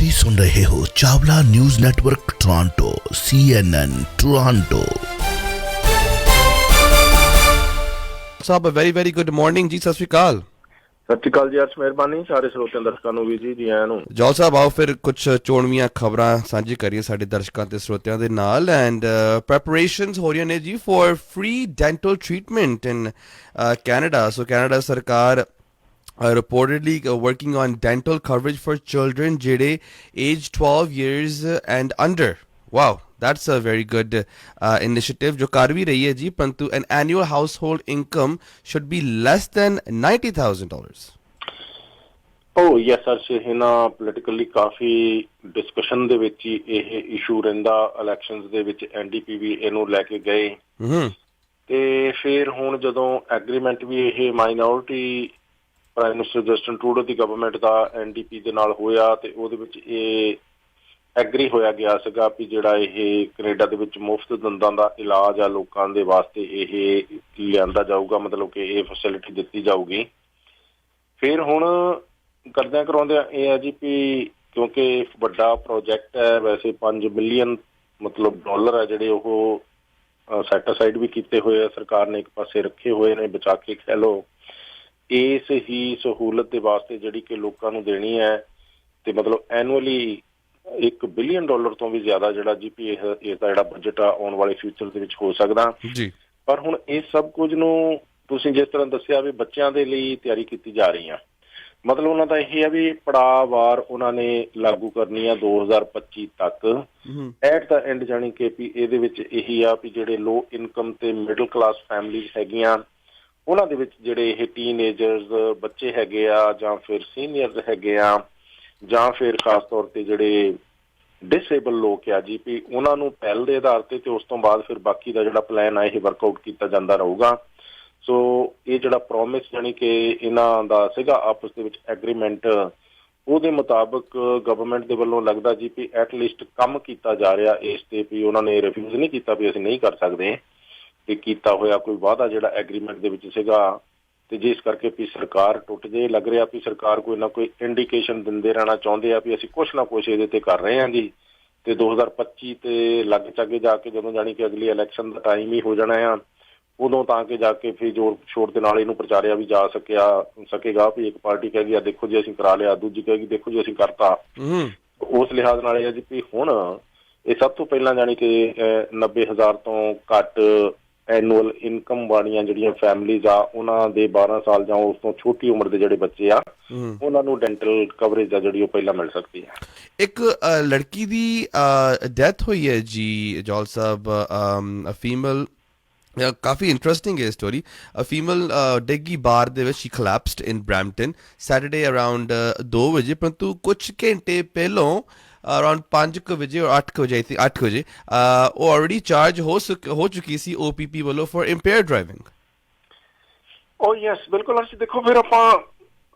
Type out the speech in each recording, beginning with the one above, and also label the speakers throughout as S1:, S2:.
S1: ਤੁਸੀਂ ਸੁਣ ਰਹੇ ਹੋ Chawla news network Toronto CNN Toronto.
S2: ਸਾਹਿਬ ਵੈਰੀ ਗੁੱਡ ਮਾਰਨਿੰਗ ਜੀ, ਸਤਿ ਸ਼੍ਰੀ ਅਕਾਲ।
S3: ਸਤਿ ਸ਼੍ਰੀ ਅਕਾਲ ਜੀ, ਅਰਸ਼ ਮਿਹਰਬਾਨੀ ਸਾਰੇ ਸਰੋਤਿਆਂ ਦਰਸ਼ਕਾਂ ਨੂੰ ਵੀ ਜੀ ਆਇਆਂ ਨੂੰ।
S2: ਜੌਲ ਸਾਹਿਬ ਆਓ ਫਿਰ ਕੁਝ ਚੋਣਵੀਆਂ ਖਬਰਾਂ ਸਾਂਝੀ ਕਰੀਏ ਸਾਡੇ ਦਰਸ਼ਕਾਂ ਤੇ ਸਰੋਤਿਆਂ ਦੇ ਨਾਲ। ਐਂਡ ਪ੍ਰੈਪਰੇਸ਼ਨਸ ਹੋ ਰਹੀਆਂ ਨੇ ਜੀ for free dental treatment in Canada. So Canada ਸਰਕਾਰ reportedly working on dental coverage for children jede age 12 years and under. Wow, that's a very good initiative jo kar bhi rahi hai ji, parantu an annual household income should be less than $90,000.
S3: Oh yes sir, ਇਹਨਾਂ politically ਕਾਫੀ discussion ਦੇ ਵਿੱਚ ਹੀ ਇਹ issue ਰਹਿੰਦਾ। Elections ਦੇ ਵਿੱਚ NDP ਵੀ ਇਹਨੂੰ ਲੈ ਕੇ ਗਏ ਤੇ ਫਿਰ ਹੁਣ ਜਦੋਂ ਐਗਰੀਮੈਂਟ ਵੀ ਇਹ minority prime minister Justin Trudeau ਦੀ ਗਵਰਨਮੈਂਟ ਦਾ NDP ਦੇ ਨਾਲ ਹੋਇਆ ਤੇ ਉਹਦੇ ਵਿੱਚ ਇਹ ਐਗਰੀ ਹੋਇਆ ਗਿਆ ਸੀਗਾ ਵੀ ਜਿਹੜਾ ਇਹ ਕੈਨੇਡਾ ਦੇ ਵਿੱਚ ਮੁਫਤ ਦੰਦਾਂ ਦਾ ਇਲਾਜ ਆ ਲੋਕਾਂ ਦੇ ਵਾਸਤੇ ਇਹ ਲਿਆਂਦਾ ਜਾਊਗਾ, ਮਤਲਬ ਕਿ ਇਹ ਫੈਸਿਲਿਟੀ ਦਿੱਤੀ ਜਾਊਗੀ। ਫਿਰ ਹੁਣ ਕਰਦਿਆਂ ਕਰਾਉਂਦਿਆਂ ਇਹ ਹੈ ਜੀ ਵੀ ਕਿਉਂਕਿ ਵੱਡਾ ਪ੍ਰੋਜੈਕਟ ਹੈ, ਵੈਸੇ 5 ਬਿਲੀਅਨ ਮਤਲਬ ਡਾਲਰ ਆ ਜਿਹੜੇ ਉਹ ਸੈਟ ਅਸਾਈਡ ਵੀ ਕੀਤੇ ਹੋਏ ਆ, ਸਰਕਾਰ ਨੇ ਇੱਕ ਪਾਸੇ ਰੱਖੇ ਹੋਏ ਨੇ ਬਚਾ ਕੇ ਕਹਿ ਲਓ। ਇਸ ਹੀ ਸਹੂਲਤ ਦੇ ਵਾਸਤੇ ਜਿਹੜੀ ਕਿ ਲੋਕਾਂ ਨੂੰ ਦੇਣੀ ਹੈ ਤੇ ਮਤਲਬ ਐਨੂਅਲੀ $1 ਬਿਲੀਅਨ ਤੋਂ ਵੀ ਜ਼ਿਆਦਾ ਜਿਹੜਾ GP ਇਸਦਾ ਜਿਹੜਾ ਬਜਟ ਆ ਆਉਣ ਵਾਲੇ ਫਿਊਚਰ ਦੇ ਵਿੱਚ ਹੋ ਸਕਦਾ ਜੀ। ਪਰ ਹੁਣ ਇਸ ਸਭ ਕੁਝ ਨੂੰ ਤੁਸੀਂ ਜਿਸ ਤਰ੍ਹਾਂ ਦੱਸਿਆ ਵੀ ਬੱਚਿਆਂ ਦੇ ਲਈ ਤਿਆਰੀ ਕੀਤੀ ਜਾ ਰਹੀ ਆ, ਮਤਲਬ ਉਹਨਾਂ ਦਾ ਇਹ ਆ ਵੀ ਪੜਾਅਵਾਰ ਉਹਨਾਂ ਨੇ ਲਾਗੂ ਕਰਨੀ ਆ 2025 ਤੱਕ ਐਟ ਦਾ ਐਂਡ, ਜਾਣੀ ਕਿ ਵੀ ਇਹਦੇ ਵਿੱਚ ਇਹੀ ਆ ਵੀ ਜਿਹੜੇ ਲੋ ਇਨਕਮ ਤੇ ਮਿਡਲ ਕਲਾਸ ਫੈਮਲੀਜ਼ ਹੈਗੀਆਂ ਉਹਨਾਂ ਦੇ ਵਿੱਚ ਜਿਹੜੇ ਇਹ ਟੀਨਏਜਰਸ ਬੱਚੇ ਹੈਗੇ ਆ ਜਾਂ ਫਿਰ ਸੀਨੀਅਰਸ ਹੈਗੇ ਆ ਜਾਂ ਫਿਰ ਖਾਸ ਤੌਰ ਤੇ ਜਿਹੜੇ ਡਿਸੇਬਲ ਲੋਕ ਆ ਜੀ ਵੀ ਉਹਨਾਂ ਨੂੰ ਪਹਿਲ ਦੇ ਆਧਾਰ ਤੇ ਉਸ ਤੋਂ ਬਾਅਦ ਫਿਰ ਬਾਕੀ ਦਾ ਜਿਹੜਾ ਪਲਾਨ ਆ ਇਹ ਵਰਕਆਊਟ ਕੀਤਾ ਜਾਂਦਾ ਰਹੂਗਾ। ਸੋ ਇਹ ਜਿਹੜਾ ਪ੍ਰੋਮਿਸ ਜਾਣੀ ਕਿ ਇਹਨਾਂ ਦਾ ਸੀਗਾ ਆਪਸ ਦੇ ਵਿੱਚ ਐਗਰੀਮੈਂਟ, ਉਹਦੇ ਮੁਤਾਬਕ ਗਵਰਨਮੈਂਟ ਦੇ ਵੱਲੋਂ ਲੱਗਦਾ ਜੀ ਵੀ ਐਟਲੀਸਟ ਕੰਮ ਕੀਤਾ ਜਾ ਰਿਹਾ ਇਸ ਤੇ ਵੀ ਉਹਨਾਂ ਨੇ ਰਿਫਿਊਜ਼ ਨਹੀਂ ਕੀਤਾ ਵੀ ਅਸੀਂ ਨਹੀਂ ਕਰ ਸਕਦੇ ਤੇ ਕੀਤਾ ਹੋਇਆ ਕੋਈ ਵਾਅਦਾ ਜਿਹੜਾ ਐਗਰੀਮੈਂਟ ਦੇ ਵਿੱਚ ਸੀਗਾ। ਤੇ ਜਿਸ ਕਰਕੇ ਵੀ ਸਰਕਾਰ ਟੁੱਟ ਜੇ ਲੱਗ ਰਿਹਾ ਵੀ ਸਰਕਾਰ ਕੋਈ ਨਾ ਕੋਈ ਇੰਡੀਕੇਸ਼ਨ ਦਿੰਦੇ ਰਹਿਣਾ ਚਾਹੁੰਦੇ ਆ ਵੀ ਅਸੀਂ ਕੁਛ ਨਾ ਕੁਛ ਇਹਦੇ ਤੇ ਕਰ ਰਹੇ ਹਾਂ ਜੀ। ਤੇ 2025 ਤੇ ਲੱਗ ਚੱਗੇ ਜਾ ਕੇ ਜਦੋਂ ਜਾਣੀ ਕਿ ਅਗਲੀ ਇਲੈਕਸ਼ਨ ਦਾ ਟਾਈਮ ਹੀ ਹੋ ਜਾਣਾ ਆ, ਉਦੋਂ ਤਾਂ ਕਿ ਜਾ ਕੇ ਫਿਰ ਜ਼ੋਰ ਸ਼ੋਰ ਦੇ ਨਾਲ ਇਹਨੂੰ ਪ੍ਰਚਾਰਿਆ ਵੀ ਜਾ ਸਕੇਗਾ ਵੀ ਇੱਕ ਪਾਰਟੀ ਕਹੇਗੀ ਆ ਦੇਖੋ ਜੀ ਅਸੀਂ ਕਰਾ ਲਿਆ, ਦੂਜੀ ਕਹੇਗੀ ਦੇਖੋ ਜੀ ਅਸੀਂ ਕਰਤਾ। ਉਸ ਲਿਹਾਜ਼ ਨਾਲ ਇਹ ਆ ਜੀ ਵੀ ਹੁਣ ਇਹ ਸਭ ਤੋਂ ਪਹਿਲਾਂ ਜਾਣੀ ਕਿ 90,000 ਤੋਂ ਘੱਟ ਐਨੂਅਲ ਇਨਕਮ ਵਾਲੀਆਂ ਜਿਹੜੀਆਂ ਫੈਮਲੀਜ਼ ਆ ਉਹਨਾਂ ਦੇ 12 ਸਾਲ ਜਾਂ ਉਸ ਤੋਂ ਛੋਟੀ ਉਮਰ ਦੇ ਜਿਹੜੇ ਬੱਚੇ ਆ ਉਹਨਾਂ ਨੂੰ ਡੈਂਟਲ ਕਵਰੇਜ ਆ ਜਿਹੜੀ ਉਹ ਪਹਿਲਾਂ ਮਿਲ ਸਕਦੀ ਹੈ।
S2: ਇੱਕ ਲੜਕੀ ਦੀ ਡੈਥ ਹੋਈ ਹੈ ਜੀ ਜੌਲ ਸਾਹਿਬ, ਫੀਮੇਲ, ਕਾਫੀ ਇੰਟਰਸਟਿੰਗ ਹੈ ਸਟੋਰੀ। ਫੀਮੇਲ ਡਿੱਗੀ ਬਾਰ ਦੇ ਵਿੱਚ, she collapsed in Brampton Saturday around 2 ਵਜੇ, ਪਰੰਤੂ ਕੁਛ ਘੰਟੇ ਪਹਿਲੋਂ ਅਰਾਊਂਡ 5 ਵਜੇ ਔਰ 8 ਵਜੇ ਉਹ ਆਲਰੇਡੀ ਚਾਰਜ ਹੋ ਚੁੱਕੀ ਸੀ OPP ਵੱਲੋਂ for impaired driving।
S3: Oh yes, ਬਿਲਕੁਲ। ਅਸੀਂ ਦੇਖੋ ਫਿਰ ਆਪਾਂ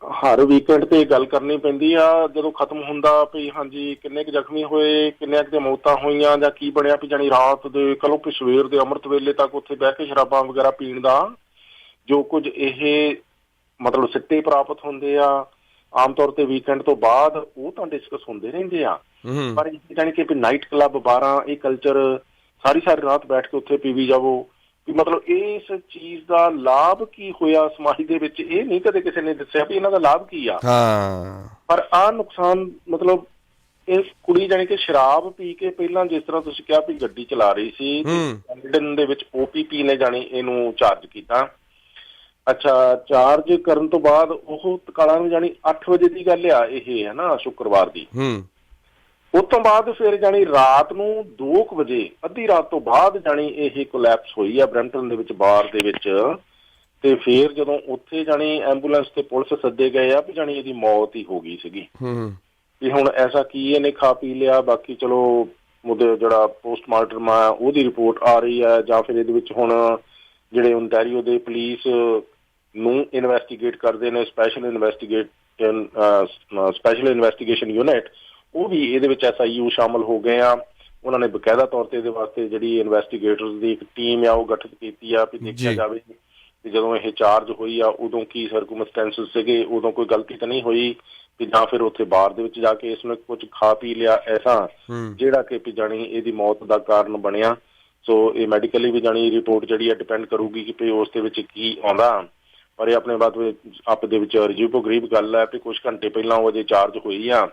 S3: ਹਰ ਵੀਕਐਂਡ ਤੇ ਗੱਲ ਕਰਨੀ ਪੈਂਦੀ ਆ ਜਦੋਂ ਖਤਮ ਹੁੰਦਾ ਵੀ ਹਾਂਜੀ ਕਿੰਨੇ ਕੁ ਜ਼ਖਮੀ ਹੋਏ, ਕਿੰਨੀਆਂ ਕੁ ਮੌਤਾਂ ਹੋਈਆਂ ਜਾਂ ਕੀ ਬਣਿਆ ਵੀ ਜਾਣੀ ਰਾਤ ਦੇ ਕਹ ਲਓ ਕਿ ਸਵੇਰ ਦੇ ਅੰਮ੍ਰਿਤ ਵੇਲੇ ਤੱਕ ਉੱਥੇ ਬਹਿ ਕੇ ਸ਼ਰਾਬਾਂ ਵਗੈਰਾ ਪੀਣ ਦਾ ਜੋ ਕੁਝ ਇਹ ਮਤਲਬ ਸਿੱਟੇ ਪ੍ਰਾਪਤ ਹੁੰਦੇ ਆ ਆਮ ਤੌਰ ਤੇ ਵੀਕਐਂਡ ਤੋਂ ਬਾਅਦ ਉਹ ਤਾਂ ਡਿਸਕਸ ਹੁੰਦੇ ਰਹਿੰਦੇ ਆ। ਪਰ ਜਾਣੀ ਕਿ ਨਾਈਟ ਕਲੱਬ 12 ਇਹ ਕਲਚਰ ਸਾਰੀ ਰਾਤ ਬੈਠ ਕੇ ਉੱਥੇ ਪੀਵੀ ਜਾਵੋ ਵੀ ਮਤਲਬ ਇਸ ਚੀਜ਼ ਦਾ ਲਾਭ ਕੀ ਹੋਇਆ ਸਮਾਜ ਦੇ ਵਿੱਚ, ਇਹ ਨਹੀਂ ਕਦੇ ਕਿਸੇ ਨੇ ਦੱਸਿਆ ਵੀ ਇਹਨਾਂ ਦਾ ਲਾਭ ਕੀ ਆ। ਪਰ ਆਹ ਨੁਕਸਾਨ ਮਤਲਬ ਇਹ ਕੁੜੀ ਜਾਣੀ ਕਿ ਸ਼ਰਾਬ ਪੀ ਕੇ ਪਹਿਲਾਂ ਜਿਸ ਤਰ੍ਹਾਂ ਤੁਸੀਂ ਕਿਹਾ ਵੀ ਗੱਡੀ ਚਲਾ ਰਹੀ ਸੀ ਲੰਡਨ ਦੇ ਵਿੱਚ OPP ਨੇ ਜਾਣੀ ਇਹਨੂੰ ਚਾਰਜ ਕੀਤਾ। ਅੱਛਾ, ਚਾਰਜ ਕਰਨ ਤੋਂ ਬਾਅਦ ਉਹ ਤਕਾਲਾਂ ਨੂੰ ਜਾਣੀ 8 ਵਜੇ ਦੀ ਗੱਲ ਆ ਇਹ ਹੈ ਨਾ, ਸ਼ੁੱਕਰਵਾਰ ਦੀ। ਉਸ ਤੋਂ ਬਾਅਦ ਫਿਰ ਜਾਣੀ ਰਾਤ ਨੂੰ 2 ਵਜੇ ਅੱਧੀ ਰਾਤ ਤੋਂ ਬਾਅਦ ਜਾਣੀ ਇਹ ਕੋਲੈਪਸ ਹੋਈ ਆ ਬਰੈਂਪਟਨ ਦੇ ਵਿੱਚ ਬਾਰ ਦੇ ਵਿੱਚ। ਤੇ ਫਿਰ ਜਦੋਂ ਉੱਥੇ ਜਾਣੀ ਐਂਬੂਲੈਂਸ ਤੇ ਪੁਲਿਸ ਸੱਦੇ ਗਏ ਆ ਵੀ ਜਾਣੀ ਇਹਦੀ ਮੌਤ ਹੀ ਹੋ ਗਈ ਸੀਗੀ। ਵੀ ਹੁਣ ਐਸਾ ਕੀ ਇਹਨੇ ਖਾ ਪੀ ਲਿਆ, ਬਾਕੀ ਚਲੋ ਉਹਦੇ ਜਿਹੜਾ ਪੋਸਟਮਾਰਟਮ ਆ ਉਹਦੀ ਰਿਪੋਰਟ ਆ ਰਹੀ ਹੈ ਜਾਂ ਫਿਰ ਇਹਦੇ ਵਿੱਚ ਹੁਣ ਜਿਹੜੇ ਓਨਟਾਰੀਓ ਦੇ ਪੁਲਿਸ ਨੂੰ ਇਨਵੈਸਟੀਗੇਟ ਕਰਦੇ ਨੇ ਸਪੈਸ਼ਲ ਇਨਵੈਸਟੀਗੇਸ਼ਨ ਯੂਨਿਟ, ਉਹ ਵੀ ਇਹਦੇ ਵਿੱਚ SIU ਸ਼ਾਮਲ ਹੋ ਗਏ ਆ। ਉਹਨਾਂ ਨੇ ਬਕਾਇਦਾ ਤੌਰ ਤੇ ਇਹਦੇ ਵਾਸਤੇ ਜਿਹੜੀ ਇਨਵੈਸਟੀਗੇਟਰਸ ਦੀ ਇੱਕ ਟੀਮ ਆ ਉਹ ਗਠਿਤ ਕੀਤੀ ਆ ਵੀ ਦੇਖਿਆ ਜਾਵੇ ਤੇ ਜਦੋਂ ਇਹ ਚਾਰਜ ਹੋਈ ਆ ਉਦੋਂ ਕੀ ਸਰਕਮਸਟੈਂਸਸ ਸੀਗੇ, ਉਦੋਂ ਕੋਈ ਗਲਤੀ ਤਾਂ ਨਹੀਂ ਹੋਈ ਤੇ ਜਾਂ ਫਿਰ ਉੱਥੇ ਬਾਰ ਦੇ ਵਿੱਚ ਜਾ ਕੇ ਇਸਨੇ ਕੁਝ ਖਾ ਪੀ ਲਿਆ ਐਸਾ ਜਿਹੜਾ ਕਿ ਵੀ ਜਾਣੀ ਇਹਦੀ ਮੌਤ ਦਾ ਕਾਰਨ ਬਣਿਆ। ਸੋ ਇਹ ਮੈਡੀਕਲੀ ਵੀ ਜਾਣੀ ਰਿਪੋਰਟ ਜਿਹੜੀ ਆ ਡਿਪੈਂਡ ਕਰੂਗੀ ਕਿ ਵੀ ਉਸ ਦੇ ਵਿੱਚ ਕੀ ਆਉਂਦਾ। ਪਰ ਇਹ ਆਪਣੇ ਬਾਅਦ ਆਪ ਦੇ ਵਿੱਚ ਅਜੀਬੋ ਗਰੀਬ ਗੱਲ ਹੈ ਵੀ ਕੁਝ ਘੰਟੇ ਪਹਿਲਾਂ ਉਹ ਅਜੇ ਚਾਰਜ ਹੋਈ ਆ,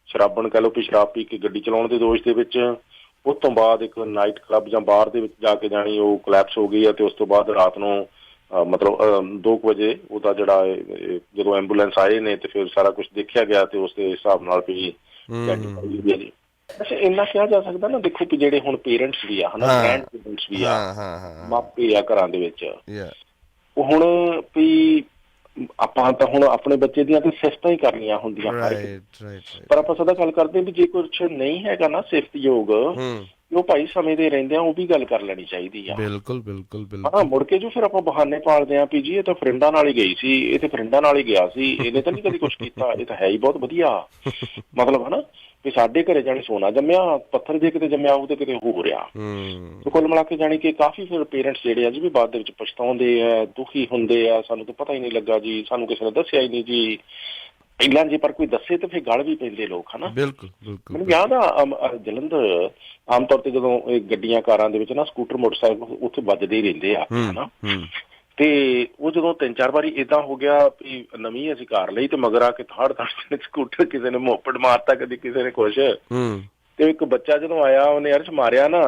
S3: ਸ਼ਰਾਬਣ ਕਹਿ ਲਓ ਵੀ ਸ਼ਰਾਬ ਪੀ ਕੇ ਗੱਡੀ ਚਲਾਉਣ ਦੇ ਦੋਸ਼ ਦੇ ਵਿੱਚ। ਉਸ ਤੋਂ ਬਾਅਦ ਇੱਕ ਨਾਈਟ ਕਲੱਬ ਜਾਂ ਬਾਰ ਦੇ ਵਿੱਚ ਜਾ ਕੇ ਜਾਣੀ ਉਹ ਕੋਲੈਪਸ ਹੋ ਗਈ ਹੈ ਤੇ ਉਸ ਤੋਂ ਬਾਅਦ ਰਾਤ ਨੂੰ ਮਤਲਬ 2 ਵਜੇ ਉਹਦਾ ਜਿਹੜਾ ਜਦੋਂ ਐਂਬੂਲੈਂਸ ਆਏ ਨੇ ਤੇ ਫਿਰ ਸਾਰਾ ਕੁਝ ਦੇਖਿਆ ਗਿਆ ਤੇ ਉਸ ਦੇ ਹਿਸਾਬ ਨਾਲ ਵੀ ਜੀ। ਅੱਛਾ ਇੰਨਾ ਕਿਹਾ ਜਾ ਸਕਦਾ ਨਾ, ਦੇਖੋ ਵੀ ਜਿਹੜੇ ਹੁਣ ਪੇਰੈਂਟਸ ਵੀ ਆ ਹਨਾ, ਗ੍ਰੈਂਡ ਪੇਰੈਂਟਸ ਵੀ ਆ, ਮਾਪੇ ਆ ਘਰਾਂ ਦੇ ਵਿੱਚ, ਉਹ ਹੁਣ ਵੀ ਆਪਾਂ ਤਾਂ ਹੁਣ ਆਪਣੇ ਬੱਚੇ ਦੀਆਂ ਤੇ ਸਿਫਤਾਂ ਹੀ ਕਰਨੀਆਂ ਹੁੰਦੀਆਂ ਪਰ ਆਪਾਂ ਸਦਾ ਗੱਲ ਕਰਦੇ ਵੀ ਜੇ ਕੁਛ ਨਹੀਂ ਹੈਗਾ ਨਾ ਸਿਫਤਯੋਗ ਉਹ ਭਾਈ ਸਮੇਂ ਦੇ ਰਹਿੰਦਿਆਂ ਉਹ ਵੀ ਗੱਲ ਕਰ ਲੈਣੀ ਚਾਹੀਦੀ ਆ। ਬਿਲਕੁਲ ਹਾਂ, ਮੁੜ ਕੇ ਜੋ ਫਿਰ ਆਪਾਂ ਬਹਾਨੇ ਪਾਲਦੇ ਆ ਵੀ ਜੀ ਇਹ ਤਾਂ ਫਰੈਂਡਾਂ ਨਾਲ ਹੀ ਗਈ ਸੀ, ਇਹ ਤੇ ਫਰੈਂਡਾਂ ਨਾਲ ਹੀ ਗਿਆ ਸੀ, ਇਹਨੇ ਤਾਂ ਨਹੀਂ ਕਦੀ ਕੁਛ ਕੀਤਾ, ਇਹ ਤਾਂ ਹੈ ਹੀ ਬਹੁਤ ਵਧੀਆ ਮਤਲਬ ਹਨਾ ਵੀ ਸਾਡੇ ਘਰੇ ਜਾਣੀ ਸੋਨਾ ਜੰਮਿਆ, ਪੱਥਰ ਜੇ ਕਿਤੇ ਜੰਮਿਆ ਉਹ ਤੇ ਕਿਤੇ ਹੋ ਰਿਹਾ। ਕੁੱਲ ਮਿਲਾ ਕੇ ਜਾਣੀ ਕਿ ਕਾਫੀ ਫਿਰ ਪੇਰੈਂਟਸ ਜਿਹੜੇ ਆ ਜੀ ਵੀ ਬਾਅਦ ਦੇ ਵਿੱਚ ਪਛਤਾਉਂਦੇ ਆ, ਦੁਖੀ ਹੁੰਦੇ ਆ, ਸਾਨੂੰ ਤਾਂ ਪਤਾ ਹੀ ਨਹੀਂ ਲੱਗਾ ਜੀ, ਸਾਨੂੰ ਕਿਸੇ ਨੇ ਦੱਸਿਆ ਹੀ ਨਹੀਂ ਜੀ ਪਹਿਲਾਂ ਜੇ ਪਰ ਕੋਈ ਦੱਸੇ ਤਾਂ ਫਿਰ ਗਲ ਵੀ ਪੈਂਦੇ ਲੋਕ ਹਨਾ। ਬਿਲਕੁਲ ਮੈਨੂੰ ਯਾਦ ਆ ਜਲੰਧਰ ਆਮ ਤੌਰ ਤੇ ਜਦੋਂ ਇਹ ਗੱਡੀਆਂ ਕਾਰਾਂ ਦੇ ਵਿੱਚ ਨਾ ਸਕੂਟਰ ਮੋਟਰਸਾਈਕਲ ਉੱਥੇ ਵੱਜਦੇ ਹੀ ਰਹਿੰਦੇ ਆ ਹਨਾ, ਤੇ ਉਹ ਜਦੋਂ 3-4 ਵਾਰੀ ਏਦਾਂ ਹੋ ਗਿਆ ਵੀ ਨਵੀਂ ਅਸੀਂ ਕਾਰ ਲਈ ਤੇ ਮਗਰ ਆ ਕੇ ਥਾੜ ਸਕੂਟਰ ਕਿਸੇ ਨੇ ਮੋਪੜ ਮਾਰਤਾ, ਕਦੀ ਕਿਸੇ ਨੇ ਕੁਛ, ਤੇ ਇੱਕ ਬੱਚਾ ਜਦੋਂ ਆਇਆ ਉਹਨੇ ਅਰਸ਼ ਮਾਰਿਆ ਨਾ,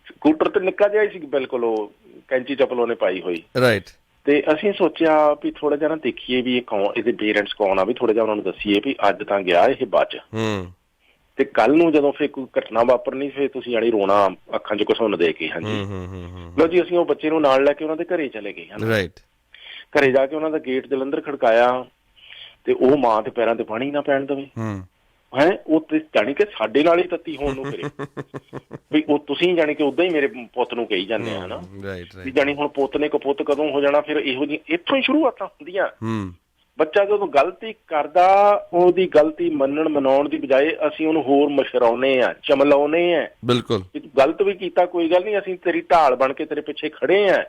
S3: ਸਕੂਟਰ ਤੇ ਨਿੱਕਾ ਜਿਹਾ ਹੀ ਸੀ ਬਿਲਕੁਲ, ਉਹ ਕੈਂਚੀ ਚੱਪਲ ਉਹਨੇ ਪਾਈ ਹੋਈ ਤੇ ਅਸੀਂ ਸੋਚਿਆ ਵੀ ਥੋੜਾ ਜਿਹਾ ਨਾ ਦੇਖੀਏ ਵੀ ਇਹ ਕੌਣ, ਇਹਦੇ ਪੇਰੈਂਟਸ ਕੌਣ ਆ, ਵੀ ਥੋੜਾ ਜਿਹਾ ਉਹਨਾਂ ਨੂੰ ਦੱਸੀਏ ਵੀ ਅੱਜ ਤਾਂ ਗਿਆ ਇਹ ਬਚ ਤੇ ਕੱਲ ਨੂੰ ਜਦੋਂ ਫਿਰ ਕੋਈ ਘਟਨਾ ਵਾਪਰਨੀ ਫਿਰ ਤੁਸੀਂ ਜਾਣੀ ਰੋਣਾ ਅੱਖਾਂ 'ਚ ਘਸੁੰਨ ਦੇ ਕੇ। ਹਾਂਜੀ ਲਓ ਜੀ, ਅਸੀਂ ਉਹ ਬੱਚੇ ਨੂੰ ਨਾਲ ਲੈ ਕੇ ਉਹਨਾਂ ਦੇ ਘਰੇ ਚਲੇ ਗਏ ਹਨ। ਘਰੇ ਜਾ ਕੇ ਉਹਨਾਂ ਦਾ ਗੇਟ ਜਲੰਧਰ ਖੜਕਾਇਆ ਤੇ ਉਹ ਮਾਂ ਦੇ ਪੈਰਾਂ ਤੇ ਪਾਣੀ ਨਾ ਪੈਣ ਦੇਵੇ ਹੈ, ਉਹ ਤੇ ਜਾਣੀ ਕਿ ਸਾਡੇ ਨਾਲ ਹੀ ਤੱਤੀ ਹੋਣ ਨੂੰ ਕਰੇ ਵੀ ਉਹ ਤੁਸੀਂ ਜਾਣੀ ਕਿ ਓਦਾਂ ਹੀ ਮੇਰੇ ਪੁੱਤ ਨੂੰ ਕਹੀ ਜਾਂਦੇ ਆ ਹਨਾ ਵੀ ਜਾਣੀ ਹੁਣ ਪੁੱਤ ਨੇ ਕਪੁੱਤ ਕਦੋਂ ਹੋ ਜਾਣਾ। ਫਿਰ ਇਹੋ ਜਿਹੀ ਇੱਥੋਂ ਹੀ ਸ਼ੁਰੂਆਤਾਂ ਹੁੰਦੀਆਂ। ਬੱਚਾ ਜਦੋਂ ਗਲਤੀ ਕਰਦਾ ਉਹਦੀ ਗਲਤੀ ਮਨਾਉਣ ਦੀ ਬਜਾਏ ਅਸੀਂ ਉਹਨੂੰ ਹੋਰ ਮਸ਼ਰਾਉਨੇ ਆ, ਚਮਲਾਉਨੇ ਆ। ਬਿਲਕੁਲ ਗਲਤ ਵੀ ਕੀਤਾ ਕੋਈ ਗੱਲ ਨਹੀਂ, ਅਸੀਂ ਤੇਰੀ ਢਾਲ ਬਣ ਕੇ ਤੇਰੇ ਪਿੱਛੇ ਖੜੇ ਆ,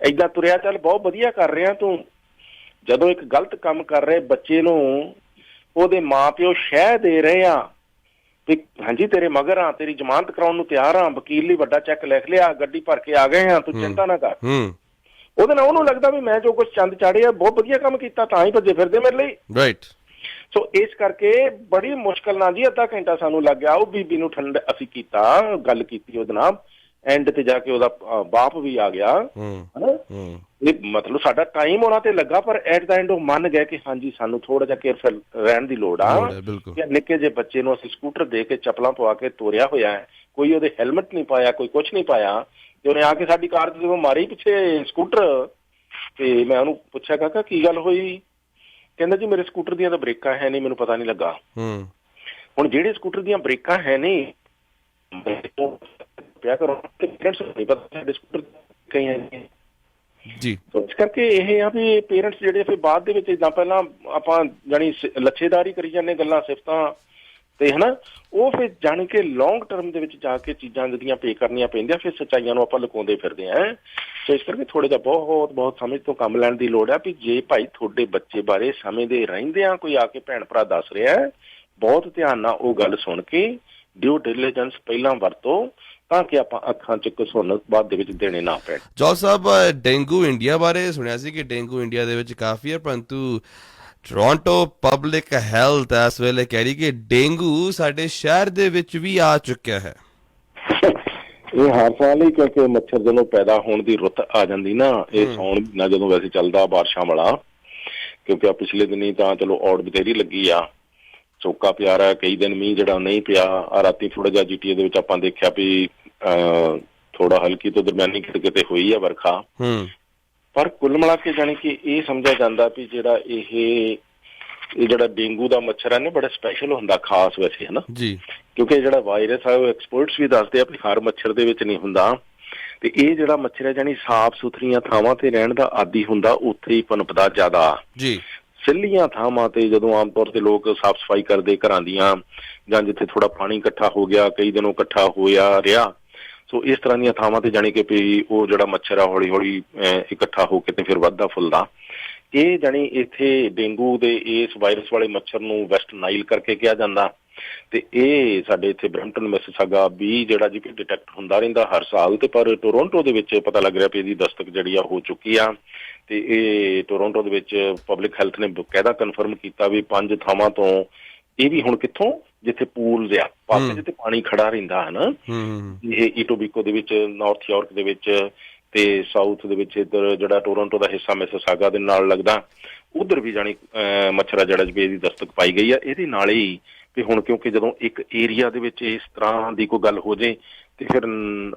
S3: ਏਦਾਂ ਤੁਰਿਆ ਚੱਲ ਬਹੁਤ ਵਧੀਆ ਕਰ ਰਿਹਾ ਤੂੰ। ਜਦੋਂ ਇੱਕ ਗਲਤ ਕੰਮ ਕਰ ਰਹੇ ਬੱਚੇ ਨੂੰ ਉਹਦੇ ਮਾਂ ਪਿਓ ਸ਼ਹਿ ਦੇ ਰਹੇ ਆ ਵੀ ਹਾਂਜੀ ਤੇਰੇ ਮਗਰ ਆ, ਤੇਰੀ ਜ਼ਮਾਨਤ ਕਰਾਉਣ ਨੂੰ ਤਿਆਰ ਆ, ਵਕੀਲ ਲਈ ਵੱਡਾ ਚੈੱਕ ਲਿਖ ਲਿਆ, ਗੱਡੀ ਭਰ ਕੇ ਆ ਗਏ ਆ, ਤੂੰ ਚਿੰਤਾ ਨਾ ਕਰ। ਉਹਦੇ ਨਾਲ ਉਹਨੂੰ ਲੱਗਦਾ ਵੀ ਮੈਂ ਜੋ ਕੁਛ ਚੰਦ ਚਾੜਿਆ ਬਹੁਤ ਵਧੀਆ ਕੰਮ ਕੀਤਾ ਤਾਂ ਹੀ ਭੱਜੇ ਫਿਰਦੇ ਮੇਰੇ ਲਈ। ਸੋ ਇਸ ਕਰਕੇ ਬੜੀ ਮੁਸ਼ਕਿਲ ਨਾਲ ਜੀ ਅੱਧਾ ਘੰਟਾ ਸਾਨੂੰ ਲੱਗ ਗਿਆ। ਉਹ ਬੀਬੀ ਨੂੰ ਠੰਡ ਅਸੀਂ ਕੀਤਾ, ਗੱਲ ਕੀਤੀ ਉਹਦੇ ਨਾਲ, ਐਂਡ ਤੇ ਜਾ ਕੇ ਉਹਦਾ ਬਾਪ ਵੀ ਆ ਗਿਆ ਹਨਾ। ਇਹ ਮਤਲਬ ਸਾਡਾ ਟਾਈਮ ਉਹਨਾਂ ਤੇ ਲੱਗਾ ਪਰ ਐਟ ਦਾ ਐਂਡ ਉਹ ਮੰਨ ਗਏ ਕਿ ਹਾਂਜੀ ਸਾਨੂੰ ਥੋੜਾ ਜਿਹਾ ਕੇਅਰਫੁਲ ਰਹਿਣ ਦੀ ਲੋੜ ਆ। ਨਿੱਕੇ ਜਿਹੇ ਬੱਚੇ ਨੂੰ ਅਸੀਂ ਸਕੂਟਰ ਦੇ ਕੇ ਚੱਪਲਾਂ ਪਵਾ ਕੇ ਤੋਰਿਆ ਹੋਇਆ ਹੈ, ਕੋਈ ਉਹਦੇ ਹੈਲਮਟ ਨਹੀਂ ਪਾਇਆ, ਕੋਈ ਕੁਛ ਨਹੀਂ ਪਾਇਆ। ਤੇ ਉਹਨੇ ਆ ਕੇ ਸਾਡੀ ਕਾਰ ਜਦੋਂ ਮਾਰੀ ਪਿੱਛੇ ਸਕੂਟਰ ਤੇ ਮੈਂ ਉਹਨੂੰ ਪੁੱਛਿਆ ਕਾਕਾ ਕੀ ਗੱਲ ਹੋਈ, ਕਹਿੰਦਾ ਜੀ ਮੇਰੇ ਸਕੂਟਰ ਦੀਆਂ ਤਾਂ ਬ੍ਰੇਕਾਂ ਹੈ ਨਹੀਂ, ਮੈਨੂੰ ਪਤਾ ਨਹੀਂ ਲੱਗਾ। ਹੁਣ ਜਿਹੜੇ ਸਕੂਟਰ ਦੀਆਂ ਬ੍ਰੇਕਾਂ ਹੈ ਨਹੀਂ ਪਿਆ ਕਰੋ ਤੇ ਪੇਰੈਂਟਸ ਨੂੰ ਨਹੀਂ ਪਤਾ ਸਾਡੇ ਸਕੂਟਰ ਕਈ ਹੈ ਜੀ। ਇਸ ਕਰਕੇ ਇਹ ਆ ਵੀ ਪੇਰੈਂਟਸ ਜਿਹੜੇ ਫਿਰ ਬਾਅਦ ਦੇ ਵਿੱਚ ਜਿੱਦਾਂ ਪਹਿਲਾਂ ਆਪਾਂ ਜਾਣੀ ਲੱਛੇਦਾਰੀ ਕਰੀ ਜਾਂਦੇ ਗੱਲਾਂ ਸਿਫਤਾਂ ਤੇ ਹਨਾ, ਉਹ ਫਿਰ ਜਾਣੀ ਕਿ ਲੌਂਗ ਟਰਮ ਦੇ ਵਿੱਚ ਜਾ ਕੇ ਚੀਜ਼ਾਂ ਜਿਹੜੀਆਂ ਪੇ ਕਰਨੀਆਂ ਪੈਂਦੀਆਂ, ਫਿਰ ਸੱਚਾਈਆਂ ਨੂੰ ਆਪਾਂ ਲੁਕਾਉਂਦੇ ਫਿਰਦੇ ਹਾਂ। ਸੋ ਇਸ ਕਰਕੇ ਥੋੜ੍ਹਾ ਜਿਹਾ ਬਹੁਤ ਸਮਝ ਤੋਂ ਕੰਮ ਲੈਣ ਦੀ ਲੋੜ ਆ ਵੀ ਜੇ ਭਾਈ ਤੁਹਾਡੇ ਬੱਚੇ ਬਾਰੇ ਸਮਝਦੇ ਰਹਿੰਦਿਆਂ ਕੋਈ ਆ ਕੇ ਭੈਣ ਭਰਾ ਦੱਸ ਰਿਹਾ, ਬਹੁਤ ਧਿਆਨ ਨਾਲ ਉਹ ਗੱਲ ਸੁਣ ਕੇ ਡਿਊ ਡਿਲੀਜੈਂਸ ਪਹਿਲਾਂ ਵਰਤੋ ਤਾਂ ਕਿ ਆਪਾਂ ਅੱਖਾਂ 'ਚ ਘਸੁੰਨ ਬਾਅਦ ਦੇ ਵਿੱਚ ਦੇਣੇ ਨਾ ਪੈਣ।
S2: ਜੌਹਰ ਸਾਹਿਬ, ਡੇਂਗੂ ਇੰਡੀਆ ਬਾਰੇ ਸੁਣਿਆ ਸੀ ਕਿ ਡੇਂਗੂ ਇੰਡੀਆ ਦੇ ਵਿੱਚ ਕਾਫੀ ਹੈ, ਪਰੰਤੂ ਟੋਰਾਂਟੋ ਪਬਲਿਕ ਹੈਲਥ ਇਸ ਵੇਲੇ ਕਹਿ ਰਹੀ ਕਿ ਡੇਂਗੂ ਸਾਡੇ ਸ਼ਹਿਰ ਦੇ ਵਿੱਚ ਵੀ ਆ ਚੁੱਕਿਆ ਹੈ।
S3: ਇਹ ਹਰ ਸਾਲ ਹੀ ਕਿਉਂਕਿ ਮੱਛਰ ਜਦੋਂ ਪੈਦਾ ਹੋਣ ਦੀ ਰੁੱਤ ਆ ਜਾਂਦੀ ਨਾ, ਇਹ ਸਾਉਣ ਮਹੀਨਾ ਜਦੋਂ ਵੈਸੇ ਚੱਲਦਾ ਬਾਰਿਸ਼ਾਂ ਵਾਲਾ, ਕਿਉਂਕਿ ਆ ਪਿਛਲੇ ਦਿਨੀ ਤਾਂ ਚਲੋ ਔੜ ਬਥੇਰੀ ਲੱਗੀ ਆ, ਸੋਕਾ ਪਿਆ ਰਿਹਾ, ਕਈ ਦਿਨ ਮੀਂਹ ਜਿਹੜਾ ਨਹੀਂ ਪਿਆ। ਆ ਰਾਤੀ ਥੋੜਾ ਜਿਹਾ GTA ਦੇ ਵਿੱਚ ਆਪਾਂ ਦੇਖਿਆ ਵੀ ਥੋੜਾ ਹਲਕੀ ਤੋਂ ਦਰਮਿਆਨੀ ਕਿਤੇ ਹੋਈ ਆ ਵਰਖਾ। ਪਰ ਕੁੱਲ ਮਿਲਾ ਕੇ ਜਾਣੀ ਕਿ ਇਹ ਸਮਝਿਆ ਜਾਂਦਾ ਵੀ ਜਿਹੜਾ ਇਹ ਜਿਹੜਾ ਡੇਂਗੂ ਦਾ ਮੱਛਰ ਹੈ ਨਾ ਬੜਾ ਸਪੈਸ਼ਲ ਹੁੰਦਾ, ਖਾਸ ਵੈਸੇ ਹਨਾ ਜੀ, ਕਿਉਂਕਿ ਜਿਹੜਾ ਵਾਇਰਸ ਆ ਉਹ ਐਕਸਪਰਟਸ ਵੀ ਦੱਸਦੇ ਆ ਵੀ ਹਰ ਮੱਛਰ ਦੇ ਵਿੱਚ ਨਹੀਂ ਹੁੰਦਾ। ਤੇ ਇਹ ਜਿਹੜਾ ਮੱਛਰ ਹੈ ਜਾਣੀ ਸਾਫ਼ ਸੁਥਰੀਆਂ ਥਾਵਾਂ ਤੇ ਰਹਿਣ ਦਾ ਆਦੀ ਹੁੰਦਾ, ਉੱਥੇ ਹੀ ਪਨਪਦਾ ਜ਼ਿਆਦਾ ਜੀ। ਸਿੱਲੀਆਂ ਥਾਵਾਂ ਤੇ ਜਦੋਂ ਆਮ ਤੌਰ ਤੇ ਲੋਕ ਸਾਫ਼ ਸਫਾਈ ਕਰਦੇ ਘਰਾਂ ਦੀਆਂ, ਜਾਂ ਜਿੱਥੇ ਥੋੜਾ ਪਾਣੀ ਇਕੱਠਾ ਹੋ ਗਿਆ, ਕਈ ਦਿਨੋਂ ਇਕੱਠਾ ਹੋਇਆ ਰਿਹਾ, ਸੋ ਇਸ ਤਰ੍ਹਾਂ ਦੀਆਂ ਥਾਵਾਂ ਤੇ ਜਾਣੀ ਕਿ ਵੀ ਉਹ ਜਿਹੜਾ ਮੱਛਰ ਆ ਹੌਲੀ ਹੌਲੀ ਇਕੱਠਾ ਹੋ ਕੇ ਤੇ ਫਿਰ ਵੱਧਦਾ ਫੁੱਲਦਾ। ਇਹ ਜਾਣੀ ਇੱਥੇ ਡੇਂਗੂ ਦੇ ਇਸ ਵਾਇਰਸ ਵਾਲੇ ਮੱਛਰ ਨੂੰ ਵੈਸਟ ਨਾਈਲ ਕਰਕੇ ਕਿਹਾ ਜਾਂਦਾ, ਤੇ ਇਹ ਸਾਡੇ ਇੱਥੇ ਬਰੈਂਪਟਨ ਮਿਸਿਸਾਗਾ ਵੀ ਜਿਹੜਾ ਜੀ ਡਿਟੈਕਟ ਹੁੰਦਾ ਰਹਿੰਦਾ ਹਰ ਸਾਲ। ਤੇ ਪਰ ਟੋਰੰਟੋ ਦੇ ਵਿੱਚ ਪਤਾ ਲੱਗ ਰਿਹਾ ਵੀ ਇਹਦੀ ਦਸਤਕ ਜਿਹੜੀ ਆ ਹੋ ਚੁੱਕੀ ਆ, ਤੇ ਇਹ ਟੋਰੰਟੋ ਦੇ ਵਿੱਚ ਪਬਲਿਕ ਹੈਲਥ ਨੇ ਬਕਾਇਦਾ ਕਨਫਰਮ ਕੀਤਾ ਵੀ 5 ਥਾਵਾਂ ਤੋਂ ਇਹ ਵੀ ਹੁਣ ਕਿੱਥੋਂ, ਜਿੱਥੇ ਪੂਲ ਆ ਪਾਸੇ ਜਿੱਥੇ ਪਾਣੀ ਖੜਾ ਰਹਿੰਦਾ ਹੈ ਨਾ, ਇਹ ਈਟੋਬੀਕੋ ਦੇ ਵਿੱਚ, ਨਾਰਥ ਯਾਰਕ ਦੇ ਵਿੱਚ ਤੇ ਸਾਊਥ ਦੇ ਵਿੱਚ ਇੱਧਰ ਜਿਹੜਾ ਟੋਰੰਟੋ ਦਾ ਹਿੱਸਾ ਮਿਸਿਸਾਗਾ ਦੇ ਨਾਲ ਲੱਗਦਾ, ਉਧਰ ਵੀ ਜਾਣੀ ਮੱਛਰ ਆ ਜਿਹੜਾ ਜੀ ਇਹਦੀ ਦਸਤਕ ਪਾਈ ਗਈ ਆ। ਇਹਦੇ ਨਾਲ ਹੀ ਵੀ ਹੁਣ ਕਿਉਂਕਿ ਜਦੋਂ ਇੱਕ ਏਰੀਆ ਦੇ ਵਿੱਚ ਇਸ ਤਰ੍ਹਾਂ ਦੀ ਕੋਈ ਗੱਲ ਹੋ ਜੇ ਤੇ ਫਿਰ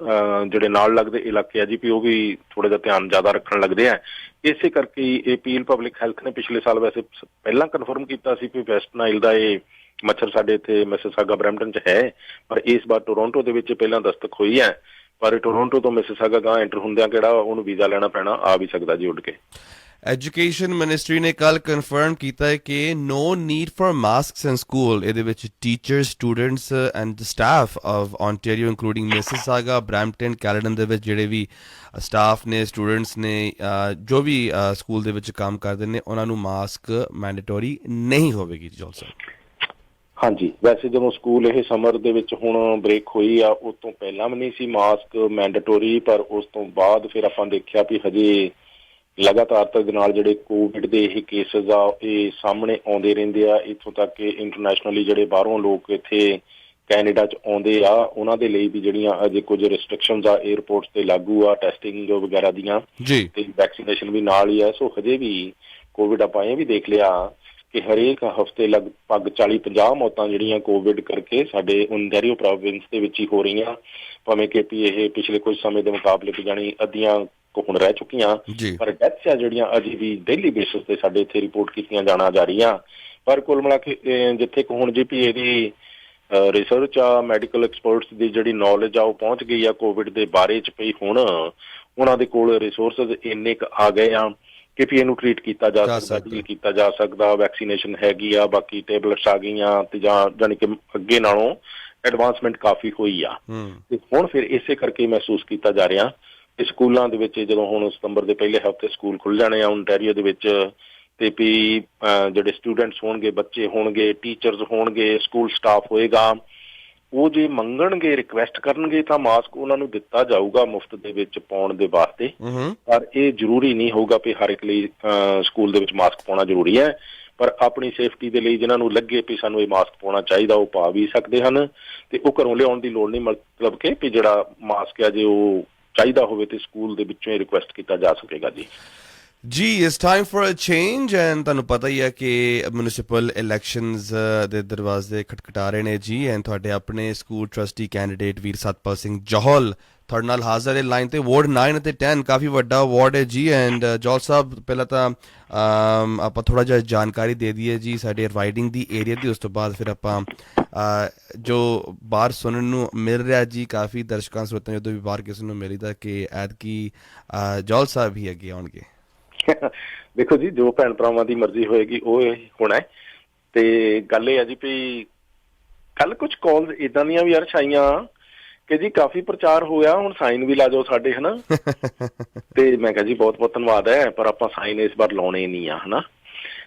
S3: ਜਿਹੜੇ ਨਾਲ ਲੱਗਦੇ ਇਲਾਕੇ ਆ ਜੀ ਵੀ ਉਹ ਵੀ ਥੋੜਾ ਜਿਹਾ ਧਿਆਨ ਜ਼ਿਆਦਾ ਰੱਖਣ ਲੱਗਦੇ ਆ। ਇਸੇ ਕਰਕੇ ਇਹ ਪੀਲ ਪਬਲਿਕ ਹੈਲਥ ਨੇ ਪਿਛਲੇ ਸਾਲ ਵੈਸੇ ਪਹਿਲਾਂ ਕਨਫਰਮ ਕੀਤਾ ਸੀ ਵੀ ਵੈਸਟ ਨਾਈਲ ਦਾ ਇਹ ਮੱਛਰ ਸਾਡੇ ਇੱਥੇ ਮਿਸਿਸਾਗਾ ਬਰੈਂਪਟਨ 'ਚ ਹੈ, ਪਰ ਇਸ ਵਾਰ ਟੋਰੰਟੋ ਦੇ ਵਿੱਚ ਪਹਿਲਾਂ ਦਸਤਕ ਹੋਈ ਹੈ। ਪਰ ਟੋਰੰਟੋ ਤੋਂ ਮਿਸਿਸਾਗਾ ਗਾਂ ਐਂਟਰ ਹੁੰਦਿਆਂ ਕਿਹੜਾ ਉਹਨੂੰ ਵੀਜ਼ਾ ਲੈਣਾ ਪੈਣਾ, ਆ ਵੀ ਸਕਦਾ ਜੀ ਉੱਡ ਕੇ।
S2: ਐਜੂਕੇਸ਼ਨ ਮਿਨਿਸਟਰੀ ਨੇ ਕੱਲ ਕਨਫਰਮ ਕੀਤਾ ਹੈ ਕਿ no need for masks in school. ਇਹਦੇ ਵਿੱਚ teachers, students and staff of Ontario including Mississauga, Brampton, Caledon ਦੇ ਵਿੱਚ ਜਿਹੜੇ ਵੀ ਸਟਾਫ ਨੇ, ਸਟੂਡੈਂਟਸ ਨੇ, ਜੋ ਵੀ ਸਕੂਲ ਦੇ ਵਿੱਚ ਕੰਮ ਕਰਦੇ ਨੇ, ਉਹਨਾਂ ਨੂੰ ਮਾਸਕ ਮੈਂਡੇਟਰੀ ਨਹੀਂ ਹੋਵੇਗੀ। ਜੋਲ ਸਾਹਿਬ
S3: ਹਾਂਜੀ, ਵੈਸੇ ਜਦੋਂ ਸਕੂਲ ਇਹ ਸਮਰ ਦੇ ਵਿੱਚ ਹੁਣ ਬ੍ਰੇਕ ਹੋਈ ਆ ਉਸ ਤੋਂ ਪਹਿਲਾਂ ਵੀ ਨਹੀਂ ਸੀ ਮਾਸਕ ਮੈਂਡੇਟਰੀ, ਪਰ ਉਸ ਤੋਂ ਬਾਅਦ ਫਿਰ ਆਪਾਂ ਦੇਖਿਆ ਵੀ ਹਜੇ ਲਗਾਤਾਰ ਦੇ ਨਾਲ ਜਿਹੜੇ ਕੋਵਿਡ ਦੇ ਇਹ ਕੇਸਿਸ ਆ ਇਹ ਸਾਹਮਣੇ ਆਉਂਦੇ ਰਹਿੰਦੇ ਆ। ਇੱਥੋਂ ਤੱਕ ਕਿ ਇੰਟਰਨੈਸ਼ਨਲੀ ਜਿਹੜੇ ਬਾਹਰੋਂ ਲੋਕ ਇੱਥੇ ਕੈਨੇਡਾ 'ਚ ਆਉਂਦੇ ਆ ਉਹਨਾਂ ਦੇ ਲਈ ਵੀ ਜਿਹੜੀਆਂ ਅਜੇ ਕੁਝ ਰਿਸਟ੍ਰਿਕਸ਼ਨਸ ਆ ਏਅਰਪੋਰਟਸ ਤੇ ਲਾਗੂ ਆ, ਟੈਸਟਿੰਗ ਵਗੈਰਾ ਦੀਆਂ ਤੇ ਵੈਕਸੀਨੇਸ਼ਨ ਵੀ ਨਾਲ ਹੀ ਆ। ਸੋ ਹਜੇ ਵੀ ਕੋਵਿਡ ਆਪਾਂ ਇਹ ਵੀ ਦੇਖ ਲਿਆ ਕਿ ਹਰੇਕ ਹਫ਼ਤੇ ਲਗਭਗ 40-50 ਮੌਤਾਂ ਜਿਹੜੀਆਂ ਕੋਵਿਡ ਕਰਕੇ ਸਾਡੇ ਓਨਟਾਰੀਓ ਪ੍ਰੋਵਿੰਸ ਦੇ ਵਿੱਚ ਹੀ ਹੋ ਰਹੀਆਂ, ਭਾਵੇਂ ਕਿ ਇਹ ਪਿਛਲੇ ਕੁਝ ਸਮੇਂ ਦੇ ਮੁਕਾਬਲੇ ਤੇ ਜਾਣੀ ਅੱਧੀਆਂ ਹੁਣ ਰਹਿ ਚੁੱਕੀਆਂ, ਪਰ ਡੈਥਸ ਆ ਜਿਹੜੀਆਂ ਅਜੇ ਵੀ ਡੇਲੀ ਬੇਸਿਸ ਤੇ ਸਾਡੇ ਇੱਥੇ ਰਿਪੋਰਟ ਕੀਤੀਆਂ ਜਾਣਾ ਜਾ ਰਹੀਆਂ। ਪਰ ਕੁੱਲ ਮਿਲਾ ਕੇ ਜਿੱਥੇ ਹੁਣ ਜੀ ਵੀ ਇਹਦੀ ਰਿਸਰਚ ਆ, ਮੈਡੀਕਲ ਐਕਸਪਰਟਸ ਦੀ ਜਿਹੜੀ ਨੌਲੇਜ ਆ ਉਹ ਪਹੁੰਚ ਗਈ ਆ ਕੋਵਿਡ ਦੇ ਬਾਰੇ 'ਚ ਪਈ, ਹੁਣ ਉਹਨਾਂ ਦੇ ਕੋਲ ਰਿਸੋਰਸਿਸ ਇੰਨੇ ਕੁ ਆ ਗਏ ਆ ਕਿ ਵੀ ਇਹਨੂੰ ਟ੍ਰੀਟ ਕੀਤਾ ਜਾ ਸਕਦਾ, ਡੀਲ ਕੀਤਾ ਜਾ ਸਕਦਾ। ਵੈਕਸੀਨੇਸ਼ਨ ਹੈਗੀ ਆ, ਬਾਕੀ ਟੈਬਲੇਟਸ ਆ ਗਈਆਂ ਤੇ ਜਾਂ ਜਾਣੀ ਕਿ ਅੱਗੇ ਨਾਲੋਂ ਐਡਵਾਂਸਮੈਂਟ ਕਾਫੀ ਹੋਈ ਆ। ਤੇ ਹੁਣ ਫਿਰ ਇਸੇ ਕਰਕੇ ਮਹਿਸੂਸ ਕੀਤਾ ਜਾ ਰਿਹਾ ਕਿ ਸਕੂਲਾਂ ਦੇ ਵਿੱਚ ਜਦੋਂ ਹੁਣ ਸਤੰਬਰ ਦੇ ਪਹਿਲੇ ਹਫ਼ਤੇ ਸਕੂਲ ਖੁੱਲ੍ਹ ਜਾਣੇ ਆ ਓਨਟਾਰੀਓ ਦੇ ਵਿੱਚ, ਤੇ ਵੀ ਜਿਹੜੇ ਸਟੂਡੈਂਟਸ ਹੋਣਗੇ, ਬੱਚੇ ਹੋਣਗੇ, ਟੀਚਰਸ ਹੋਣਗੇ, ਸਕੂਲ ਸਟਾਫ ਹੋਏਗਾ, ਉਹ ਜੇ ਮੰਗਣਗੇ, ਰਿਕੁਐਸਟ ਕਰਨਗੇ ਤਾਂ ਮਾਸਕ ਉਹਨਾਂ ਨੂੰ ਦਿੱਤਾ ਜਾਊਗਾ ਮੁਫਤ ਦੇ ਵਿੱਚ ਪਾਉਣ ਦੇ ਵਾਸਤੇ। ਪਰ ਇਹ ਜ਼ਰੂਰੀ ਨਹੀਂ ਹੋਊਗਾ ਵੀ ਹਰ ਇੱਕ ਲਈ ਸਕੂਲ ਦੇ ਵਿੱਚ ਮਾਸਕ ਪਾਉਣਾ ਜ਼ਰੂਰੀ ਹੈ, ਪਰ ਆਪਣੀ ਸੇਫਟੀ ਦੇ ਲਈ ਜਿਹਨਾਂ ਨੂੰ ਲੱਗੇ ਵੀ ਸਾਨੂੰ ਇਹ ਮਾਸਕ ਪਾਉਣਾ ਚਾਹੀਦਾ ਉਹ ਪਾ ਵੀ ਸਕਦੇ ਹਨ, ਤੇ ਉਹ ਘਰੋਂ ਲਿਆਉਣ ਦੀ ਲੋੜ ਨਹੀਂ। ਮਤਲਬ ਕਿ ਵੀ ਜਿਹੜਾ ਮਾਸਕ ਆ ਜੇ ਉਹ ਚਾਹੀਦਾ ਹੋਵੇ ਤੇ ਸਕੂਲ ਦੇ ਵਿੱਚੋਂ ਹੀ ਰਿਕੁਐਸਟ ਕੀਤਾ ਜਾ ਸਕੇਗਾ ਜੀ।
S2: ਜੀ it's time for a change and ਤੁਹਾਨੂੰ ਪਤਾ ਹੀ ਹੈ ਕਿ ਮਿਊਨਿਸਪਲ ਇਲੈਕਸ਼ਨਸ ਦੇ ਦਰਵਾਜ਼ੇ ਖਟਖਟਾ ਰਹੇ ਨੇ ਜੀ, ਐਂਡ ਤੁਹਾਡੇ ਆਪਣੇ ਸਕੂਲ ਟਰਸਟੀ ਕੈਂਡੀਡੇਟ ਵੀਰ ਸਤਪਾਲ ਸਿੰਘ ਜੌਹਲ ਤੁਹਾਡੇ ਨਾਲ ਹਾਜ਼ਰ ਹੈ ਲਾਈਨ ਤੇ। ਵਾਰਡ 9 ਅਤੇ 10 ਕਾਫੀ ਵੱਡਾ ਵਾਰਡ ਹੈ ਜੀ, ਐਂਡ ਜੌਹਲ ਸਾਹਿਬ ਪਹਿਲਾਂ ਤਾਂ ਆਪਾਂ ਥੋੜਾ ਜਿਹਾ ਜਾਣਕਾਰੀ ਦੇ ਦਈਏ ਜੀ ਸਾਡੇ ਰਾਈਡਿੰਗ ਦੀ ਏਰੀਆ ਦੀ, ਉਸ ਤੋਂ ਬਾਅਦ ਫਿਰ ਆਪਾਂ ਜੋ ਬਾਹਰ ਸੁਣਨ ਨੂੰ ਮਿਲ ਰਿਹਾ ਜੀ ਕਾਫੀ ਦਰਸ਼ਕਾਂ ਸਰੋਤਿਆਂ ਜਦੋਂ ਵੀ ਬਾਹਰ ਕਿਸੇ ਨੂੰ ਮਿਲੀਦਾ ਕਿ ਐਤਕੀ ਜੌਹਲ ਸਾਹਿਬ ਹੀ ਅੱਗੇ ਆਉਣਗੇ।
S3: ਦੇਖੋ ਜੀ, ਜੋ ਭੈਣ ਭਰਾਵਾਂ ਦੀ ਮਰਜ਼ੀ ਹੋਏਗੀ ਉਹ ਹੋਣਾ। ਤੇ ਗੱਲ ਇਹ ਆ ਜੀ ਵੀ ਕੱਲ ਕੁਝ ਕਾਲਸ ਏਦਾਂ ਦੀਆਂ ਵੀ ਅਰਸ਼ ਆਈਆਂ ਕਿ ਜੀ ਕਾਫੀ ਪ੍ਰਚਾਰ ਹੋਇਆ, ਹੁਣ ਸਾਈਨ ਵੀ ਲਾ ਜਾਓ ਸਾਡੇ, ਹਨਾ। ਤੇ ਮੈਂ ਕਿਹਾ ਜੀ ਬਹੁਤ ਬਹੁਤ ਧੰਨਵਾਦ ਹੈ, ਪਰ ਆਪਾਂ ਸਾਈਨ ਇਸ ਵਾਰ ਲਾਉਣੇ ਨਹੀਂ ਆ, ਹਨਾ।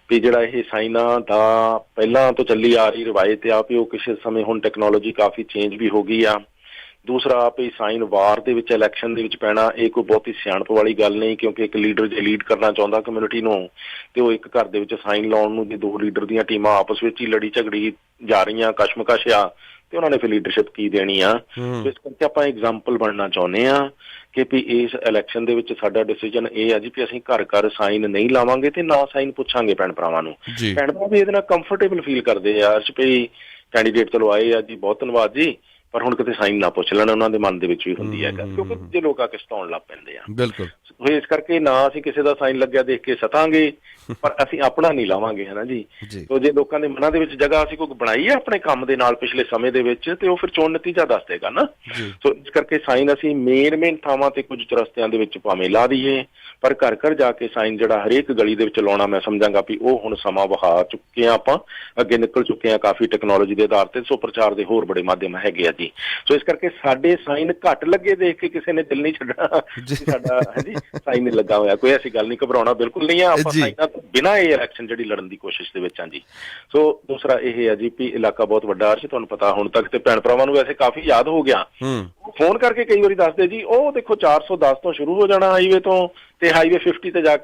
S3: ਵੀ ਜਿਹੜਾ ਇਹ ਸਾਈਨਾਂ ਦਾ ਪਹਿਲਾਂ ਤੋਂ ਚੱਲੀ ਆ ਰਹੀ ਰਵਾਇਤ ਆ ਵੀ ਉਹ ਕਿਸੇ ਸਮੇਂ ਹੁਣ ਟੈਕਨੋਲੋਜੀ ਕਾਫੀ ਚੇਂਜ ਵੀ ਹੋ ਗਈ ਆ। ਦੂਸਰਾ ਵੀ ਸਾਈਨ ਵਾਰ ਦੇ ਵਿੱਚ ਇਲੈਕਸ਼ਨ ਦੇ ਵਿੱਚ ਪੈਣਾ ਇਹ ਕੋਈ ਬਹੁਤੀ ਸਿਆਣਪ ਵਾਲੀ ਗੱਲ ਨਹੀਂ, ਕਿਉਂਕਿ ਇੱਕ ਲੀਡਰ ਜੇ ਲੀਡ ਕਰਨਾ ਚਾਹੁੰਦਾ ਕਮਿਊਨਿਟੀ ਨੂੰ ਤੇ ਉਹ ਇੱਕ ਘਰ ਦੇ ਵਿੱਚ ਸਾਈਨ ਲਾਉਣ ਨੂੰ ਜੇ ਦੋ ਲੀਡਰ ਦੀਆਂ ਟੀਮਾਂ ਆਪਸ ਵਿੱਚ ਹੀ ਲੜੀ ਝਗੜੀ ਜਾ ਰਹੀਆਂ, ਕਸ਼ਮਕਸ਼ ਆ, ਤੇ ਉਹਨਾਂ ਨੇ ਫਿਰ ਲੀਡਰਸ਼ਿਪ ਕੀ ਦੇਣੀ ਆ। ਇਸ ਕਰਕੇ ਆਪਾਂ ਐਗਜ਼ਾਮਪਲ ਬਣਨਾ ਚਾਹੁੰਦੇ ਆ ਕਿ ਵੀ ਇਸ ਇਲੈਕਸ਼ਨ ਦੇ ਵਿੱਚ ਸਾਡਾ ਡਿਸੀਜਨ ਇਹ ਆ ਜੀ ਵੀ ਅਸੀਂ ਘਰ ਘਰ ਸਾਈਨ ਨਹੀਂ ਲਾਵਾਂਗੇ ਤੇ ਨਾ ਸਾਈਨ ਪੁੱਛਾਂਗੇ ਭੈਣ ਭਰਾਵਾਂ ਨੂੰ। ਭੈਣ ਭਰਾ ਵੀ ਇਹਦੇ ਨਾਲ ਕੰਫਰਟੇਬਲ ਫੀਲ ਕਰਦੇ ਆ ਵੀ ਕੈਂਡੀਡੇਟ ਚਲੋ ਆਏ ਆ ਜੀ, ਬਹੁਤ ਧੰਨਵਾਦ ਜੀ, ਪਰ ਹੁਣ ਕਿਤੇ ਸਾਈਨ ਨਾ ਪੁੱਛ ਲੈਣ, ਉਹਨਾਂ ਦੇ ਮਨ ਦੇ ਵਿੱਚ ਵੀ ਹੁੰਦੀ ਹੈ ਗੱਲ, ਕਿਉਂਕਿ ਜੇ ਲੋਕ ਆ ਕੇ ਸਤਾਉਣ ਲੱਗ ਪੈਂਦੇ ਆ। ਬਿਲਕੁਲ, ਇਸ ਕਰਕੇ ਨਾ ਅਸੀਂ ਕਿਸੇ ਦਾ ਸਾਈਨ ਲੱਗਿਆ ਦੇਖ ਕੇ ਸਤਾਂਗੇ ਪਰ ਅਸੀਂ ਆਪਣਾ ਨਹੀਂ ਲਾਵਾਂਗੇ, ਹੈ ਨਾ ਜੀ।
S2: ਜੀ।
S3: ਸੋ ਜੇ ਲੋਕਾਂ ਦੇ ਮਨਾਂ ਦੇ ਵਿੱਚ ਜਗ੍ਹਾ ਅਸੀਂ ਕੋਈ ਬਣਾਈ ਹੈ ਆਪਣੇ ਕੰਮ ਦੇ ਨਾਲ ਪਿਛਲੇ ਸਮੇਂ ਦੇ ਵਿੱਚ, ਤੇ ਉਹ ਫਿਰ ਚੋਣ ਨਤੀਜਾ ਦੱਸ ਦੇਗਾ ਨਾ।
S2: ਜੀ।
S3: ਸੋ ਇਸ ਕਰਕੇ ਸਾਈਨ ਅਸੀਂ ਮੇਨ ਥਾਵਾਂ ਤੇ ਕੁਝ ਚੁਰਸਤਿਆਂ ਦੇ ਵਿੱਚ ਭਾਵੇਂ ਲਾ ਦਈਏ, ਪਰ ਘਰ ਘਰ ਜਾ ਕੇ ਸਾਈਨ ਜਿਹੜਾ ਹਰੇਕ ਗਲੀ ਦੇ ਵਿੱਚ ਲਾਉਣਾ, ਮੈਂ ਸਮਝਾਂਗਾ ਵੀ ਉਹ ਹੁਣ ਸਮਾਂ ਵਹਾ ਚੁੱਕੇ ਆ, ਆਪਾਂ ਅੱਗੇ ਨਿਕਲ ਚੁੱਕੇ ਆ ਕਾਫੀ ਟੈਕਨੋਲੋਜੀ ਦੇ ਆਧਾਰ ਤੇ। ਸੋ ਪ੍ਰਚਾਰ ਦੇ ਹੋਰ ਬੜੇ ਮਾਧਿਅਮ ਹੈਗੇ ਆ ਜੀ। ਸੋ ਇਸ ਕਰਕੇ ਸਾਡੇ ਸਾਈਨ ਘੱਟ ਲੱਗੇ ਦੇਖ ਕੇ ਕਿਸੇ ਨੇ ਦਿਲ ਨਹੀਂ ਛੱਡਣਾ ਕਿ ਸਾਡਾ ਹਾਂਜੀ ਸਾਈਨ ਨਹੀਂ ਲੱਗਾ ਹੋਇਆ। ਕੋਈ ਐਸੀ ਗੱਲ ਨਹੀਂ, ਘਬਰਾਉਣਾ ਬਿਲਕੁਲ ਨਹੀਂ ਆ। ਆਪਾਂ ਸਾਈਨਾਂ ਤੋਂ ਬਿਨਾਂ ਇਹ ਇਲੈਕਸ਼ਨ ਜਿਹੜੀ ਲੜਨ ਦੀ ਕੋਸ਼ਿਸ਼ ਦੇ ਵਿੱਚ ਆ ਜੀ। ਸੋ ਦੂਸਰਾ ਇਹ ਹੈ ਜੀ ਵੀ ਇਲਾਕਾ ਬਹੁਤ ਵੱਡਾ ਅਰਸ਼, ਤੁਹਾਨੂੰ ਪਤਾ ਹੁਣ ਤੱਕ ਤੇ ਭੈਣ ਭਰਾਵਾਂ ਨੂੰ ਵੈਸੇ ਕਾਫੀ ਯਾਦ ਹੋ ਗਿਆ। ਫੋਨ ਕਰਕੇ ਕਈ ਵਾਰੀ ਦੱਸਦੇ ਜੀ ਉਹ ਦੇਖੋ 410 ਤੋਂ ਸ਼ੁਰੂ ਹੋ ਜਾਣਾ ਹਾਈਵੇ ਤੋਂ, ਤੇ ਹਾਈਵੇ 50 ਤੇ ਜਾ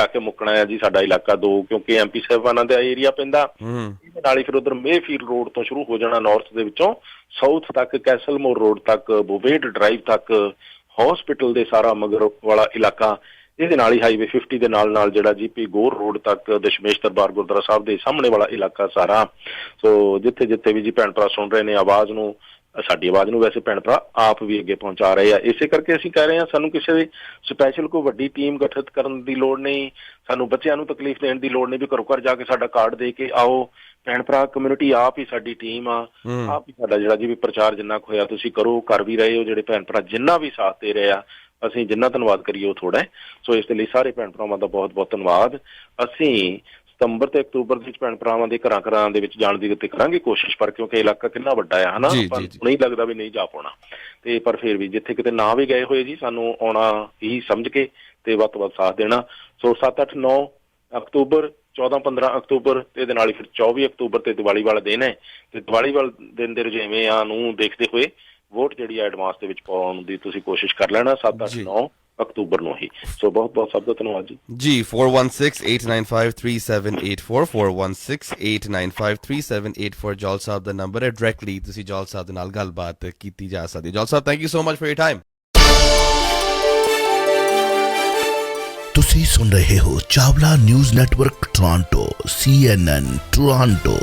S3: ਕੇ ਮੁੱਕਣਾ ਹੈ ਜੀ ਸਾਡਾ ਇਲਾਕਾ 2, ਕਿਉਂਕਿ ਐਮਪੀ ਸਾਹਿਬਾਨਾਂ ਦਾ ਏਰੀਆ ਪੈਂਦਾ। ਨਾਲ ਹੀ ਫਿਰ ਉਧਰ ਮੇਫੀਲਡ ਰੋਡ ਤੋਂ ਸ਼ੁਰੂ ਹੋ ਜਾਣਾ ਨਾਰਥ ਦੇ ਵਿੱਚੋਂ ਸਾਊਥ ਤੱਕ, ਕੈਸਲਮੋਰ ਰੋਡ ਤੱਕ, ਬੋਵੇਟ ਡਰਾਈਵ ਤੱਕ, ਹਸਪੀਟਲ ਦੇ ਸਾਰਾ ਮਗਰ ਵਾਲਾ ਇਲਾਕਾ। ਇਹਦੇ ਨਾਲ ਹੀ ਹਾਈਵੇ 50 ਦੇ ਨਾਲ ਜਿਹੜਾ ਜੀਪੀ ਗੋਰ ਰੋਡ ਤੱਕ, ਦਸ਼ਮੇਸ਼ ਦਰਬਾਰ ਗੁਰਦੁਆਰਾ ਸਾਹਿਬ ਦੇ ਸਾਹਮਣੇ ਵਾਲਾ ਇਲਾਕਾ ਸਾਰਾ। ਸੋ ਜਿੱਥੇ ਵੀ ਜੀ ਭੈਣ ਭਰਾ ਸੁਣ ਰਹੇ ਨੇ ਆਵਾਜ਼ ਨੂੰ, ਸਾਡੀ ਆਵਾਜ਼ ਨੂੰ ਵੈਸੇ ਭੈਣ ਭਰਾ ਆਪ ਵੀ ਅੱਗੇ ਪਹੁੰਚਾ ਰਹੇ ਆ। ਇਸੇ ਕਰਕੇ ਅਸੀਂ ਕਹਿ ਰਹੇ ਹਾਂ ਸਾਨੂੰ ਕਿਸੇ ਦੀ ਸਪੈਸ਼ਲ ਕੋਈ ਵੱਡੀ ਟੀਮ ਗਠਿਤ ਕਰਨ ਦੀ ਲੋੜ ਨਹੀਂ, ਸਾਨੂੰ ਬੱਚਿਆਂ ਨੂੰ ਤਕਲੀਫ ਦੇਣ ਦੀ ਲੋੜ ਨਹੀਂ ਵੀ ਘਰੋਂ ਘਰ ਜਾ ਕੇ ਸਾਡਾ ਕਾਰਡ ਦੇ ਕੇ ਆਓ। ਭੈਣ ਭਰਾ ਕਮਿਊਨਿਟੀ ਆਪ ਹੀ ਸਾਡੀ ਟੀਮ ਆ, ਆਪ ਹੀ ਸਾਡਾ ਜਿਹੜਾ ਜੀ ਵੀ ਪ੍ਰਚਾਰ ਜਿੰਨਾ ਕੁ ਹੋਇਆ ਤੁਸੀਂ ਕਰੋ, ਕਰ ਵੀ ਰਹੇ ਹੋ। ਜਿਹੜੇ ਭੈਣ ਭਰਾ ਜਿੰਨਾ ਵੀ ਸਾਥ ਦੇ ਰਹੇ ਆ, ਅਸੀਂ ਜਿੰਨਾ ਧੰਨਵਾਦ ਕਰੀਏ ਉਹ ਥੋੜਾ ਹੈ। ਸੋ ਇਸ ਦੇ ਲਈ ਸਾਰੇ ਭੈਣ ਭਰਾਵਾਂ ਦਾ ਬਹੁਤ ਬਹੁਤ ਧੰਨਵਾਦ। ਅਸੀਂ ਸਤੰਬਰ ਤੇ ਅਕਤੂਬਰ ਦੇ ਵਿੱਚ ਭੈਣ ਭਰਾਵਾਂ ਦੇ ਘਰਾਂ ਦੇ ਵਿੱਚ ਜਾਣ ਦੀ ਕਰਾਂਗੇ ਕੋਸ਼ਿਸ਼, ਪਰ ਕਿਉਂਕਿ ਇਲਾਕਾ ਕਿੰਨਾ ਵੱਡਾ ਹੈ ਹਨਾ, ਨਹੀਂ ਲੱਗਦਾ ਵੀ ਨਹੀਂ ਜਾ ਪਾਉਣਾ। ਤੇ ਪਰ ਫਿਰ ਵੀ ਜਿੱਥੇ ਕਿਤੇ ਨਾ ਵੀ ਗਏ ਹੋਏ ਜੀ, ਸਾਨੂੰ ਆਉਣਾ ਹੀ ਸਮਝ ਕੇ ਤੇ ਵੱਧ ਤੋਂ ਵੱਧ ਸਾਥ ਦੇਣਾ। ਸੋ 7, 8, 9 ਅਕਤੂਬਰ, 14, 15 ਅਕਤੂਬਰ ਤੇ ਇਹਦੇ ਨਾਲ ਹੀ ਫਿਰ 24 ਅਕਤੂਬਰ ਤੇ ਦੀਵਾਲੀ ਵਾਲਾ ਦਿਨ ਹੈ। ਤੇ ਦੀਵਾਲੀ ਵਾਲੇ ਦਿਨ ਦੇ ਰੁਝੇਵਿਆਂ ਨੂੰ ਦੇਖਦੇ ਹੋਏ ਵੋਟ ਜਿਹੜੀ ਆ ਐਡਵਾਂਸ ਦੇ ਵਿੱਚ ਪਾਉਣ ਦੀ ਤੁਸੀਂ ਕੋਸ਼ਿਸ਼ ਕਰ ਲੈਣਾ 7, 8, 9 ਅਕਤੂਬਰ ਨੂੰ ਹੀ। ਸੋ ਬਹੁਤ ਬਹੁਤ ਸਭ ਦਾ ਧੰਨਵਾਦ ਜੀ।
S2: 4168953784 4168953784 ਜੌਲ ਸਾਹਿਬ ਦਾ ਨੰਬਰ ਹੈ। ਡਾਇਰੈਕਟਲੀ ਤੁਸੀਂ ਜੌਲ ਸਾਹਿਬ ਦੇ ਨਾਲ ਗੱਲਬਾਤ ਕੀਤੀ ਜਾ ਸਕਦੀ ਹੈ। ਜੌਲ ਸਾਹਿਬ, thank you so much for your time.
S1: ਤੁਸੀਂ ਸੁਣ ਰਹੇ ਹੋ Chawla news network Toronto CNN Toronto.